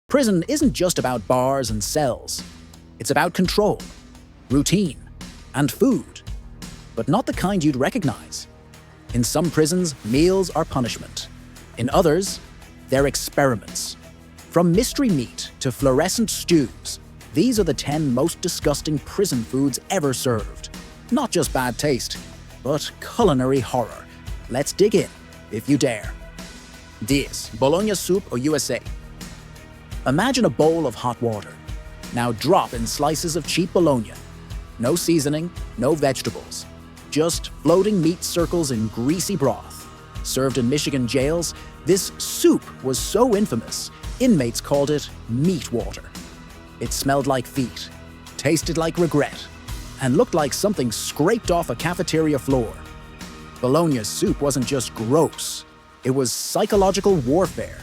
Prison isn't just about bars and cells. It's about control, routine, and food, but not the kind you'd recognize. In some prisons, meals are punishment. In others, they're experiments. From mystery meat to fluorescent stews, these are the 10 most disgusting prison foods ever served. Not just bad taste, but culinary horror. Let's dig in, if you dare. 10. Bologna soup or USA. Imagine a bowl of hot water. Now drop in slices of cheap bologna. No seasoning, no vegetables. Just floating meat circles in greasy broth. Served in Michigan jails, this soup was so infamous, inmates called it meat water. It smelled like feet, tasted like regret, and looked like something scraped off a cafeteria floor. Bologna soup wasn't just gross, it was psychological warfare.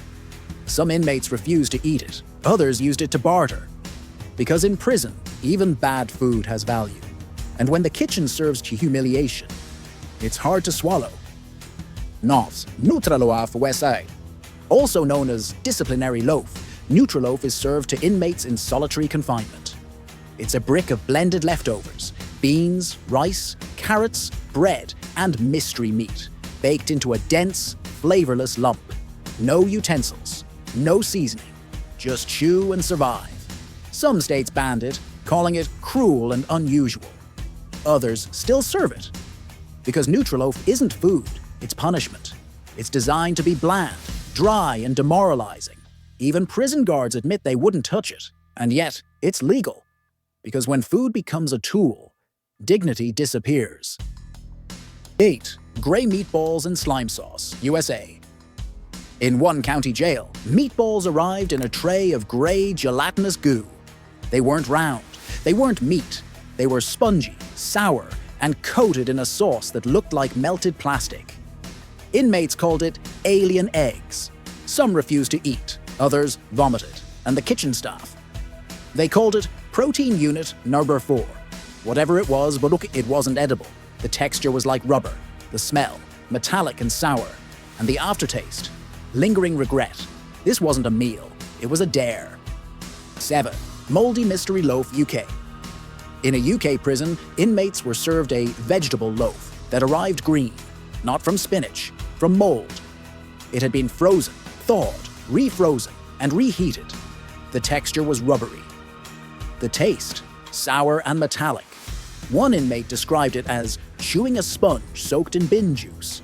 Some inmates refused to eat it, others used it to barter. Because in prison, even bad food has value. And when the kitchen serves to humiliation, it's hard to swallow. 9. Nutraloaf USA. Also known as disciplinary loaf, Nutraloaf is served to inmates in solitary confinement. It's a brick of blended leftovers, beans, rice, carrots, bread, and mystery meat, baked into a dense, flavorless lump. No utensils, no seasoning, just chew and survive. Some states banned it, calling it cruel and unusual. Others still serve it. Because Nutraloaf isn't food, it's punishment. It's designed to be bland, dry, and demoralizing. Even prison guards admit they wouldn't touch it. And yet, it's legal. Because when food becomes a tool, dignity disappears. 8. Gray meatballs and slime sauce, USA. In one county jail, meatballs arrived in a tray of gray, gelatinous goo. They weren't round. They weren't meat. They were spongy, sour, and coated in a sauce that looked like melted plastic. Inmates called it alien eggs. Some refused to eat, others vomited, and the kitchen staff. They called it protein unit number 4. Whatever it was, but look, it wasn't edible. The texture was like rubber, the smell, metallic and sour, and the aftertaste, lingering regret. This wasn't a meal, it was a dare. 7. Moldy mystery loaf, UK. In a UK prison, inmates were served a vegetable loaf that arrived green, not from spinach, from mold. It had been frozen, thawed, refrozen, and reheated. The texture was rubbery. The taste, sour and metallic. One inmate described it as chewing a sponge soaked in bin juice.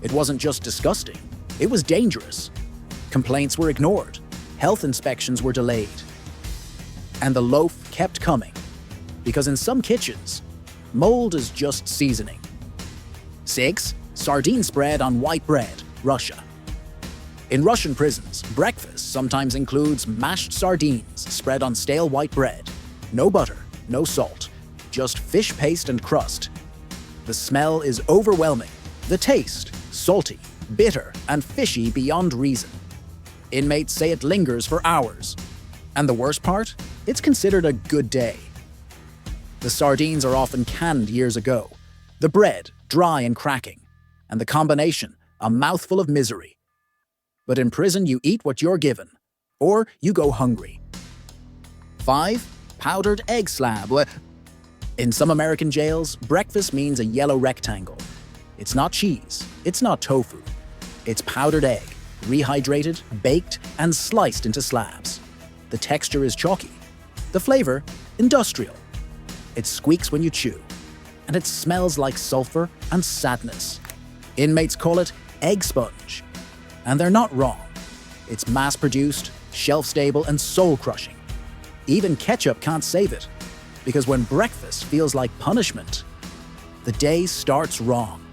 It wasn't just disgusting, it was dangerous. Complaints were ignored, health inspections were delayed. And the loaf kept coming, because in some kitchens, mold is just seasoning. 6. Sardine spread on white bread, Russia. In Russian prisons, breakfast sometimes includes mashed sardines spread on stale white bread. No butter, no salt, just fish paste and crust. The smell is overwhelming. The taste, salty, bitter, and fishy beyond reason. Inmates say it lingers for hours. And the worst part? It's considered a good day. The sardines are often canned years ago. The bread, dry and cracking. And the combination, a mouthful of misery. But in prison, you eat what you're given. Or you go hungry. 5. Powdered egg slab. In some American jails, breakfast means a yellow rectangle. It's not cheese. It's not tofu. It's powdered egg, rehydrated, baked, and sliced into slabs. The texture is chalky. The flavor, industrial. It squeaks when you chew. And it smells like sulfur and sadness. Inmates call it egg sponge. And they're not wrong. It's mass-produced, shelf-stable, and soul-crushing. Even ketchup can't save it. Because when breakfast feels like punishment, the day starts wrong.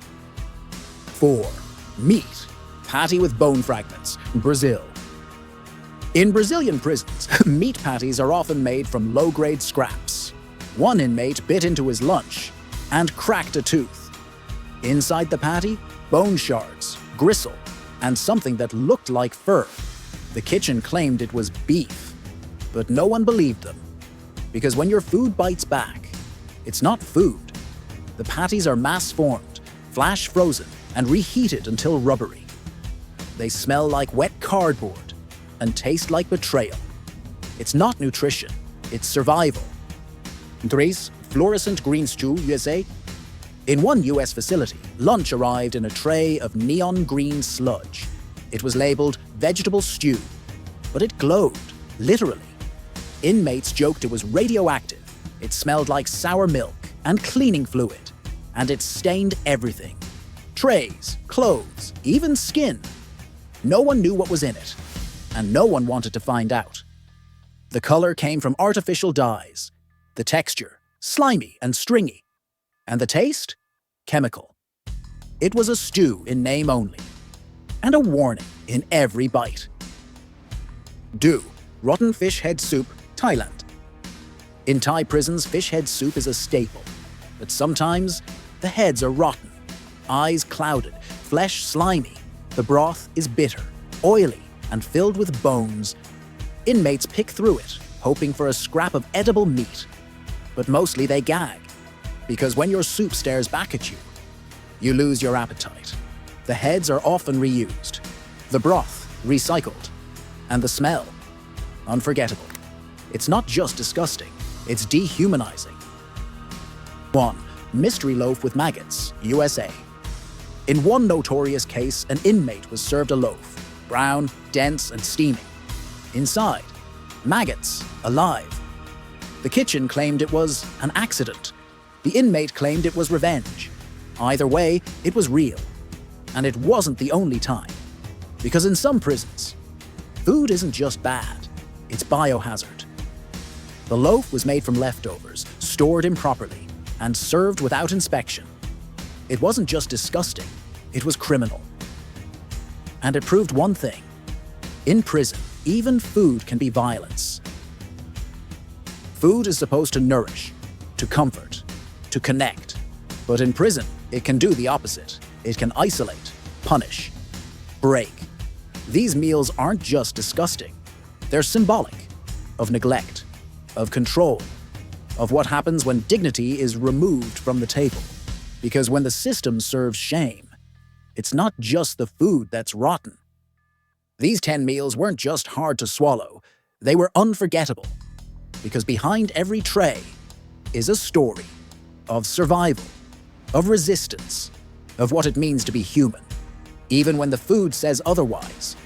4. Meat. Patty with bone fragments, Brazil. In Brazilian prisons, meat patties are often made from low-grade scraps. One inmate bit into his lunch and cracked a tooth. Inside the patty, bone shards, gristle, and something that looked like fur. The kitchen claimed it was beef, but no one believed them. Because when your food bites back, it's not food. The patties are mass-formed, flash-frozen, and reheated until rubbery. They smell like wet cardboard and taste like betrayal. It's not nutrition, it's survival. 3. Fluorescent green stew, USA. In one US facility, lunch arrived in a tray of neon green sludge. It was labeled vegetable stew, but it glowed, literally. Inmates joked it was radioactive. It smelled like sour milk and cleaning fluid, and it stained everything. Trays, clothes, even skin. No one knew what was in it, and no one wanted to find out. The color came from artificial dyes, the texture, slimy and stringy, and the taste, chemical. It was a stew in name only, and a warning in every bite. Do. Rotten fish head soup, Thailand. In Thai prisons, fish head soup is a staple, but sometimes the heads are rotten, eyes clouded, flesh slimy. The broth is bitter, oily, and filled with bones. Inmates pick through it, hoping for a scrap of edible meat. But mostly they gag, because when your soup stares back at you, you lose your appetite. The heads are often reused, the broth recycled, and the smell unforgettable. It's not just disgusting, it's dehumanizing. 1. Mystery loaf with maggots, USA. In one notorious case, an inmate was served a loaf, brown, dense, and steaming. Inside, maggots, alive. The kitchen claimed it was an accident. The inmate claimed it was revenge. Either way, it was real. And it wasn't the only time. Because in some prisons, food isn't just bad, it's biohazard. The loaf was made from leftovers, stored improperly, and served without inspection. It wasn't just disgusting, it was criminal. And it proved one thing. In prison, even food can be violence. Food is supposed to nourish, to comfort, to connect. But in prison, it can do the opposite. It can isolate, punish, break. These meals aren't just disgusting. They're symbolic of neglect, of control, of what happens when dignity is removed from the table. Because when the system serves shame, it's not just the food that's rotten. These 10 meals weren't just hard to swallow, they were unforgettable. Because behind every tray is a story of survival, of resistance, of what it means to be human. Even when the food says otherwise,